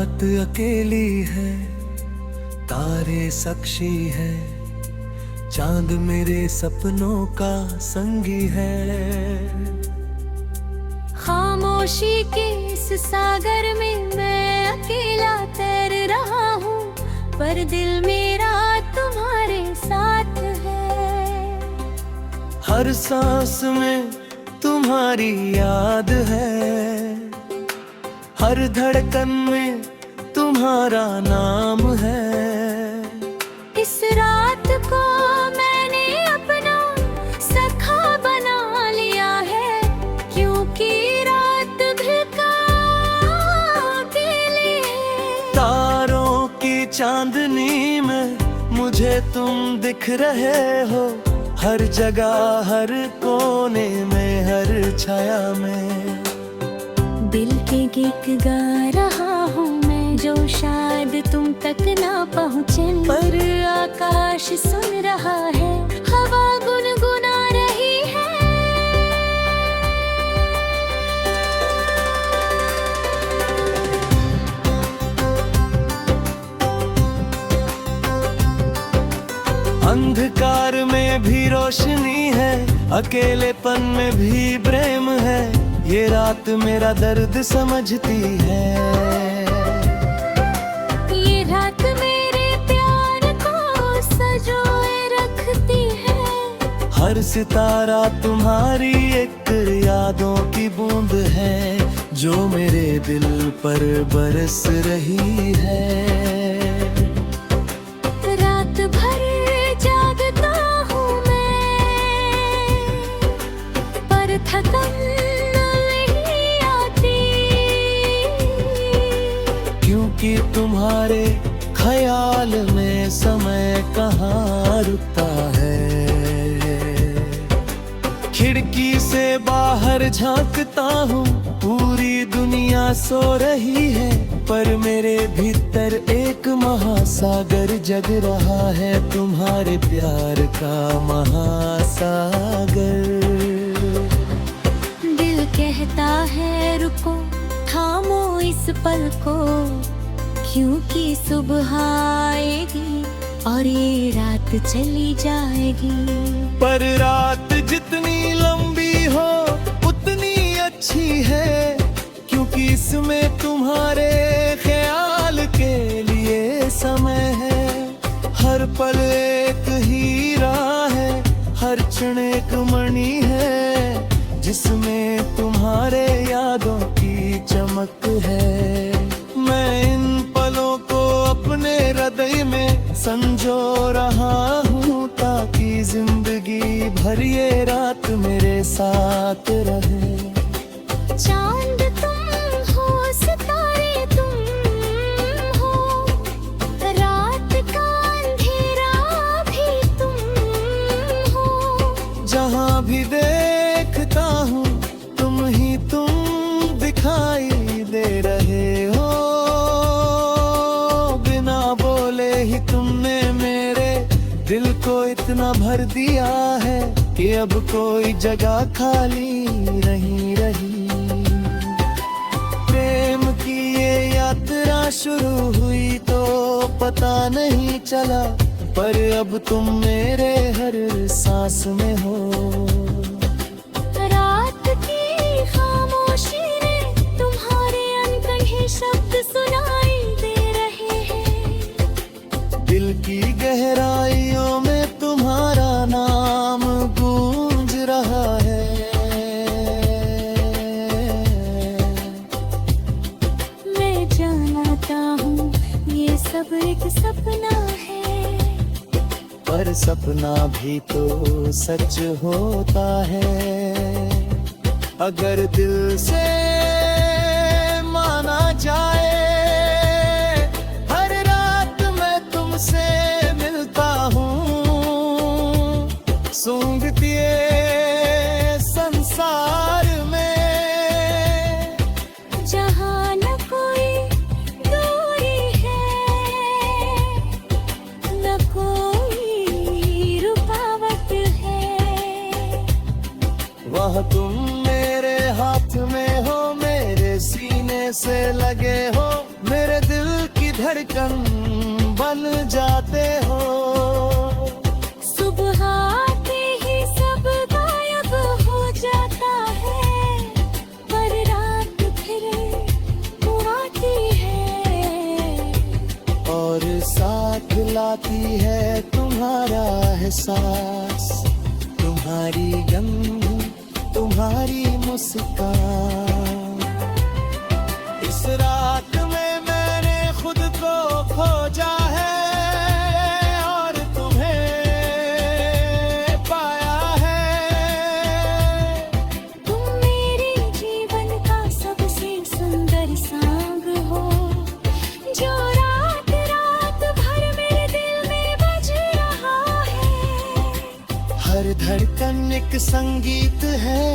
रात अकेली है, तारे साक्षी है, चांद मेरे सपनों का संगी है। खामोशी के इस सागर में मैं अकेला तैर रहा हूँ, पर दिल मेरा तुम्हारे साथ है। हर सांस में तुम्हारी याद है, हर धड़कन में तुम्हारा नाम है। इस रात को मैंने अपना सखा बना लिया है, क्योंकि रात भी अकेली है। तारों की चांदनी में मुझे तुम दिख रहे हो, हर जगह, हर कोने में, हर छाया में। दिल के गीत गा रहा हूँ मैं, जो शायद तुम तक ना पहुँचे, पर आकाश सुन रहा है, हवा गुनगुना रही है। अंधकार में भी रोशनी है, अकेलेपन में भी प्रेम है। ये रात मेरा दर्द समझती है, ये रात मेरे प्यार को संजोए रखती है। हर सितारा तुम्हारी एक यादों की बूंद है, जो मेरे दिल पर बरस रही है। रात भर जागता हूँ मैं, पर थकन नहीं आती, क्योंकि तुम्हारे ख्याल में समय कहाँ रुकता है। खिड़की से बाहर झांकता हूँ, पूरी दुनिया सो रही है, पर मेरे भीतर एक महासागर जग रहा है, तुम्हारे प्यार का महासागर। दिल कहता है रुको, थामो इस पल को, क्योंकि सुबह आएगी और ये रात चली जाएगी। पर रात जितनी लंबी हो उतनी अच्छी है, क्योंकि इसमें तुम्हारे ख्याल के लिए समय है। हर पल एक हीरा है, हर क्षण एक मणि है, जिसमें तुम्हारे यादों की चमक है। मैं इन पलों को अपने हृदय में संजो रहा हूँ, ताकि जिंदगी भर ये रात मेरे साथ रहे। चांद तुम हो, सितारे तुम हो, रात का अंधेरा भी तुम हो। जहाँ भी देखता हूँ तुम ही तुम दिखाई दे रहे हो। बिना बोले ही तुमने मेरे दिल को इतना भर दिया है, कि अब कोई जगह खाली नहीं रही। प्रेम की ये यात्रा शुरू हुई तो पता नहीं चला, पर अब तुम मेरे हर सांस में हो। रात की खामोशी ने तुम्हारे अनकहे शब्द सुनाई दे रहे हैं। दिल की गहराइयों में तुम्हारा नाम गूंज रहा है। मैं जानता हूँ ये सब एक सपना है, पर सपना भी तो सच होता है, अगर दिल से माना जाए। हर रात मैं तुमसे मिलता हूँ, सूंघती संसार में, जहाँ न कोई दूरी है, न कोई रुकावट है। वह तुम मेरे हाथ में हो, मेरे सीने से लगे हो, मेरे दिल धड़कन बन जाते हो। सुबह आते ही सब गायब हो जाता है, पर रात फिर वो आती है और साथ लाती है तुम्हारा एहसास, तुम्हारी गंध, तुम्हारी मुस्कान। इस रात में मैंने खुद को खोजा है और तुम्हें पाया है। तुम मेरे जीवन का सबसे सुंदर सांग हो, जो रात रात भर मेरे दिल में बज रहा है। हर धड़कन एक संगीत है,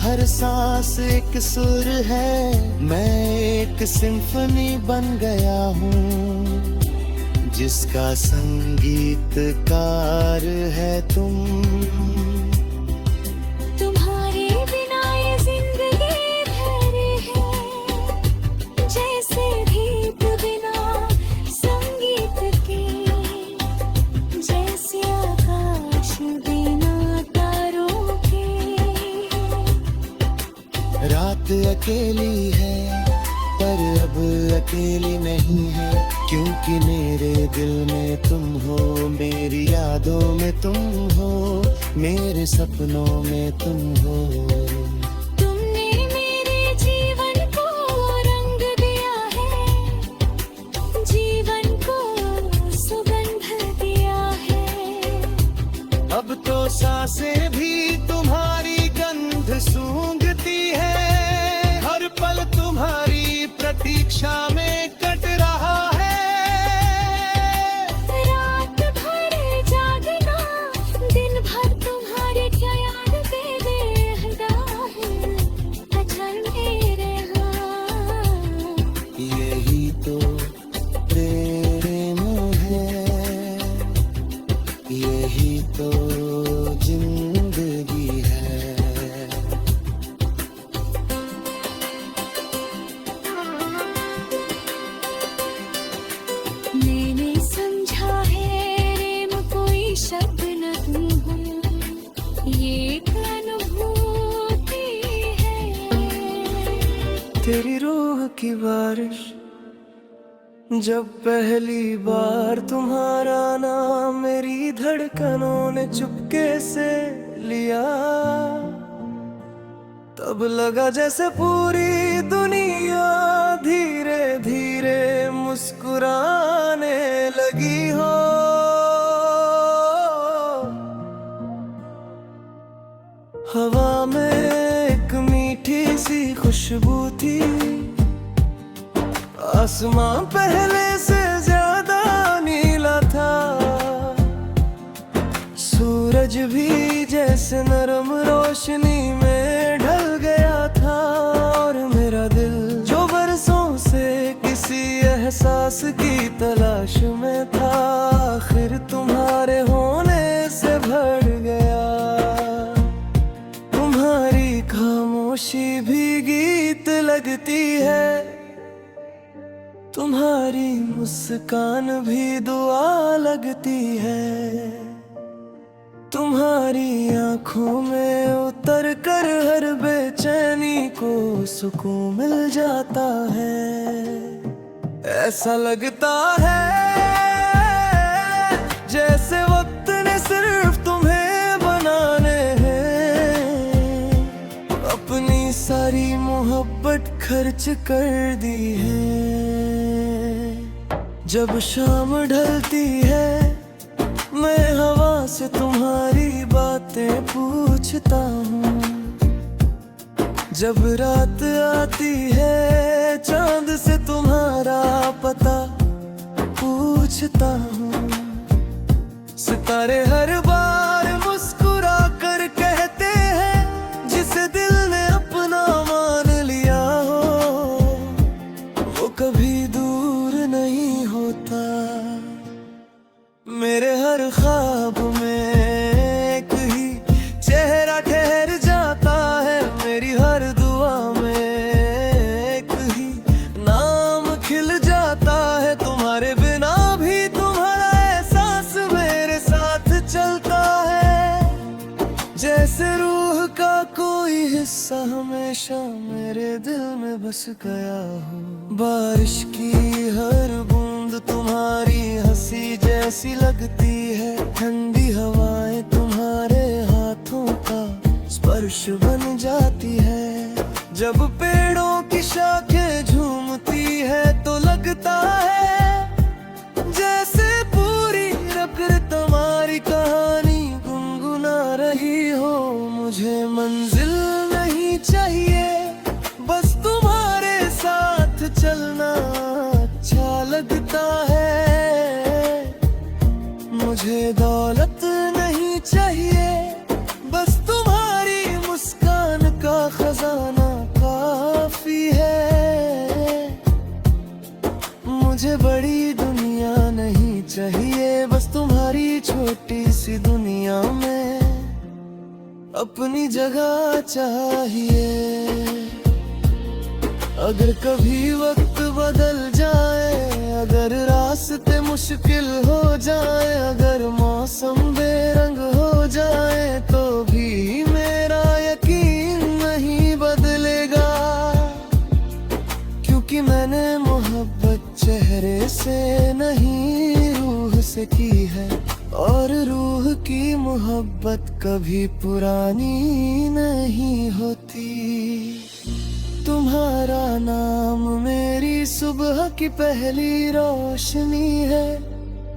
हर सांस एक सुर है। मैं एक सिम्फनी बन गया हूँ, जिसका संगीतकार है तुम। तुम्हारे बिना ये जिंदगी भरी है, जैसे दीप बिना संगीत के, जैसे आकाश बिना तारों के। रात अकेली है पर अब अकेली नहीं है, क्योंकि मेरे दिल में तुम हो, मेरी यादों में तुम हो, मेरे सपनों में तुम हो। तुमने मेरे जीवन को रंग दिया है, जीवन को सुगंध दिया है। अब तो सांसें भी तुम्हारी गंध सूंघती है, हर पल तुम्हारी प्रतीक्षा में कट रहा है। रात भर जागना, दिन भर तुम्हारे क्या याद दे बेहदा है, अचल मेरे हाँ। यही तो प्रेम है, यही तो जिंदगी है। मैंने समझा है प्रेम कोई शब्द नहीं है, ये एक अनुभूति है। तेरी रूह की बारिश, जब पहली बार तुम्हारा नाम मेरी धड़कनों ने चुपके से लिया, तब लगा जैसे पूरी दुनिया धीरे धीरे मुस्कुराने लगी हो। हवा में एक मीठी सी खुशबू थी, आसमां पहले से ज्यादा नीला था, सूरज भी जैसे नरम रोशनी में ढल गया था। और मेरा दिल जो बरसों से किसी एहसास की तलाश में था, आखिर तुम्हारे होने से भर गया। तुम्हारी खामोशी भी गीत लगती है, तुम्हारी मुस्कान भी दुआ लगती है। तुम्हारी आंखों में उतर कर हर बेचैनी को सुकून मिल जाता है। ऐसा लगता है जैसे वक्त ने सिर्फ तुम्हें बनाने हैं, अपनी सारी मोहब्बत खर्च कर दी है। जब शाम ढलती है मैं हवा से तुम्हारी बातें पूछता हूँ, जब रात आती है चांद से तुम्हारा पता पूछता हूँ। सितारे हर बार मुस्कुरा कर कहते हैं, जिसे दिल ने अपना मान लिया हो वो कभी दूर नहीं होता। मेरे हर ख्वाब में एक ही चेहरा ठहर जाता है, मेरी हर दुआ में एक ही नाम खिल जाता है। तुम्हारे सा हमेशा मेरे दिल में बस गया हूँ। बारिश की हर बूंद तुम्हारी हंसी जैसी लगती है, ठंडी हवाएं तुम्हारे हाथों का स्पर्श बन जाती है। जब पेड़ों की शाखें झूमती है तो लगता है जैसे पूरी प्रकृति तुम्हारी कहानी गुनगुना रही हो। मुझे मंजिल नहीं चाहिए, बस तुम्हारे साथ चलना अच्छा लगता है। मुझे दौलत नहीं चाहिए, बस तुम्हारी मुस्कान का खजाना काफी है। मुझे बड़ी दुनिया नहीं चाहिए, बस तुम्हारी छोटी सी दुनिया में अपनी जगह चाहिए। अगर कभी वक्त बदल जाए, अगर रास्ते मुश्किल हो जाए, अगर मौसम बेरंग हो जाए, तो भी मेरा यकीन नहीं बदलेगा। क्योंकि मैंने मोहब्बत चेहरे से नहीं रूह से की है, और रूह की मोहब्बत कभी पुरानी नहीं होती। तुम्हारा नाम मेरी सुबह की पहली रोशनी है,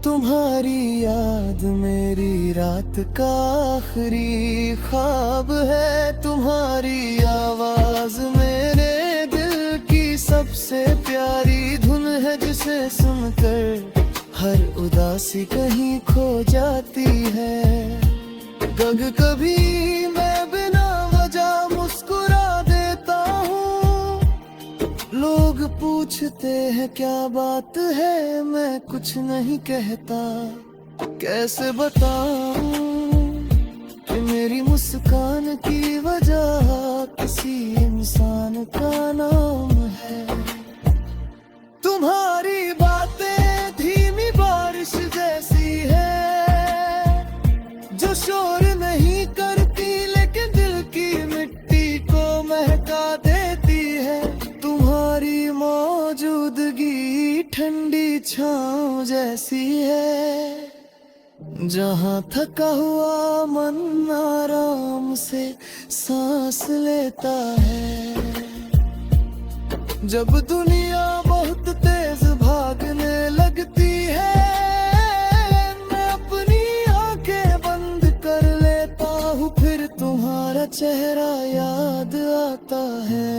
तुम्हारी याद मेरी रात का आखिरी ख्वाब है। तुम्हारी आवाज मेरे दिल की सबसे प्यारी धुन है, जिसे सुनकर हर उदासी कहीं खो जाती है। कभी मैं बिना वजह मुस्कुरा देता हूँ, लोग पूछते हैं क्या बात है, मैं कुछ नहीं कहता। कैसे बताऊं कि मेरी मुस्कान की वजह किसी इंसान का नाम है। तुम्हारी बातें धीमी बारिश जैसी है, जो शोर नहीं करती लेकिन दिल की मिट्टी को महका देती है। तुम्हारी मौजूदगी ठंडी छांव जैसी है, जहाँ थका हुआ मन आराम से सांस लेता है। जब दुनिया बहुत तेज भागने लगती है, मैं अपनी आंखें बंद कर लेता हूँ, फिर तुम्हारा चेहरा याद आता है।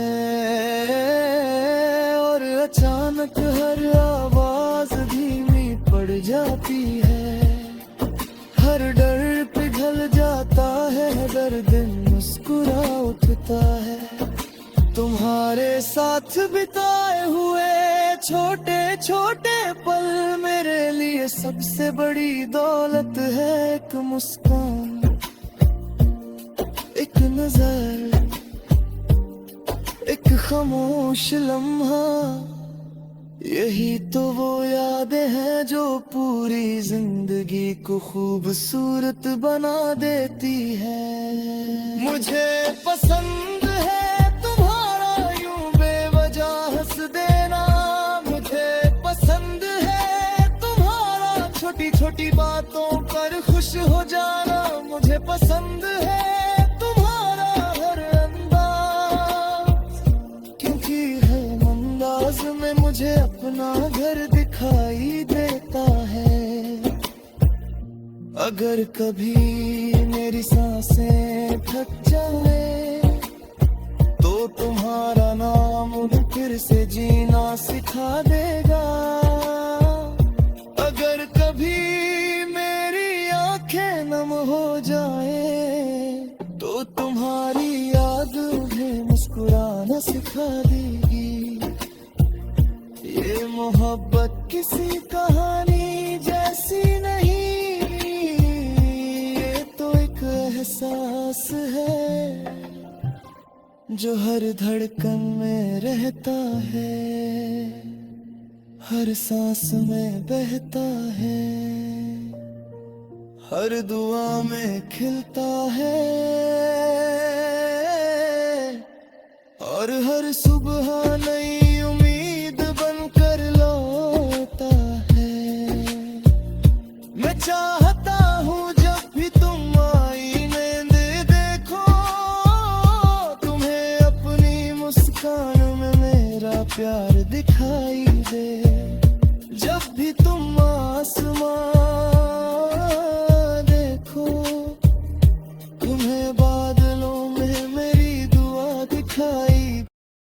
और अचानक हर आवाज धीमी पड़ जाती है, हर डर पिघल जाता है, हर दिन मुस्कुरा उठता है। तुम्हारे साथ बिताए हुए छोटे छोटे पल मेरे लिए सबसे बड़ी दौलत है। एक मुस्कान, एक नजर, एक खामोश लम्हा, यही तो वो यादें हैं जो पूरी जिंदगी को खूबसूरत बना देती है। मुझे पसंद है छोटी छोटी बातों पर खुश हो जाना, मुझे पसंद है तुम्हारा हर अंदाज, क्योंकि हर अंदाज में मुझे अपना घर दिखाई देता है। अगर कभी मेरी सांसें थक जाए, तो तुम्हारा नाम फिर से जीना सिखा देगा। अगर कभी मेरी आंखें नम हो जाए, तो तुम्हारी याद मुझे मुस्कुराना सिखा देगी। ये मोहब्बत किसी कहानी जैसी नहीं, ये तो एक एहसास है जो हर धड़कन में रहता है, हर सांस में बहता है, हर दुआ में खिलता है। और हर सुबह नई उम्मीद बनकर लौटा है। मैं चाहता हूँ जब भी तुम आईने देखो, तुम्हें अपनी मुस्कान में मेरा प्यार दिखाई दे। जब भी तुम आसमां देखो,